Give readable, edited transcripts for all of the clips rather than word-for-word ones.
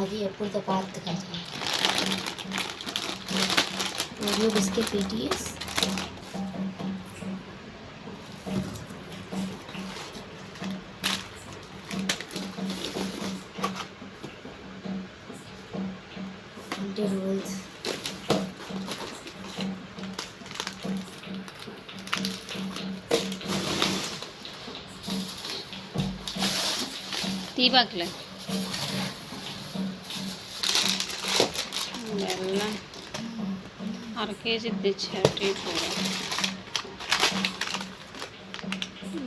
అది ఎప్పుడుతో పాత కదా. ఓరియో బిస్కెట్ పీటీఎస్, అంటే రోల్స్, తీబాకులే బెల్లం 1/2 కేజీ తెచ్చారు. టీ కూడా,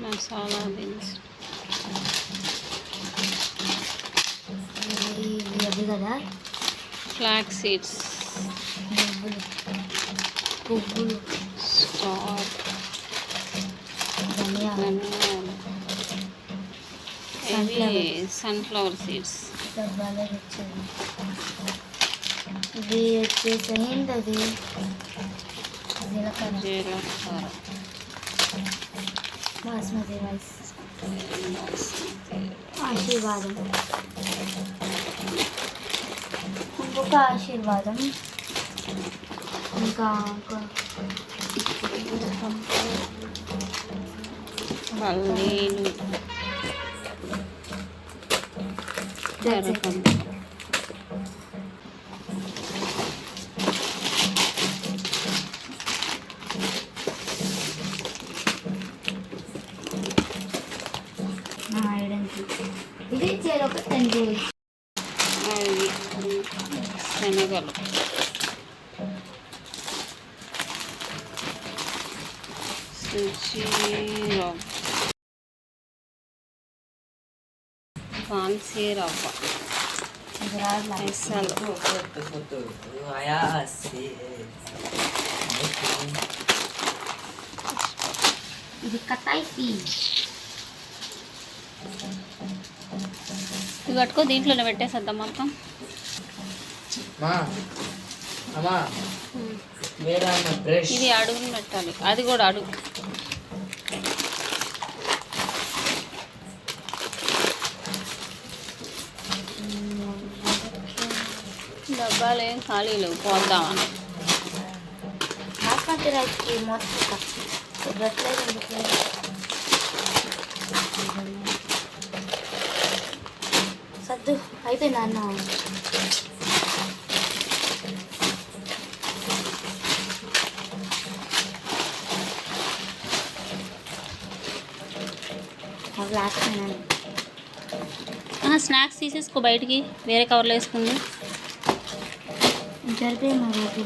మసాలా దినుసు, అది కదా ఫ్లాక్స్ సీడ్స్, పువ్వులు, స్టార్, ధనియాలు, ఇవి సన్ఫ్లవర్ సీడ్స్. డబ్బాలో తెచ్చారు. ఇది వచ్చేసి ఏంటది, జీలకర్ర, బాస్మతి రైస్, ఆశీర్వాదం, ఇంకొక ఆశీర్వాదం, ఇంకా పల్లీలు, ఇది చేరొక 10 రోజులు. శనగలు, సుజీ రవ్వ, ఫాన్సీ రవ్వ, పెసలు, ఇది కటాయి పీజ్. ఇది కట్టుకో, దీంట్లోనే పెట్టేసేద్దాం మొత్తం. ఇది అడుగుని పెట్టాలి, అది కూడా అడుగు. డబ్బాలు ఏం ఖాళీ లేవు, పోద్దామని. బాస్మతి రైస్కి మొత్తం సద్దు అయిపోయింది అన్న. స్నాక్స్ తీసేసుకో బయటికి, వేరే కవర్లో వేసుకుంది. జరిపే మరి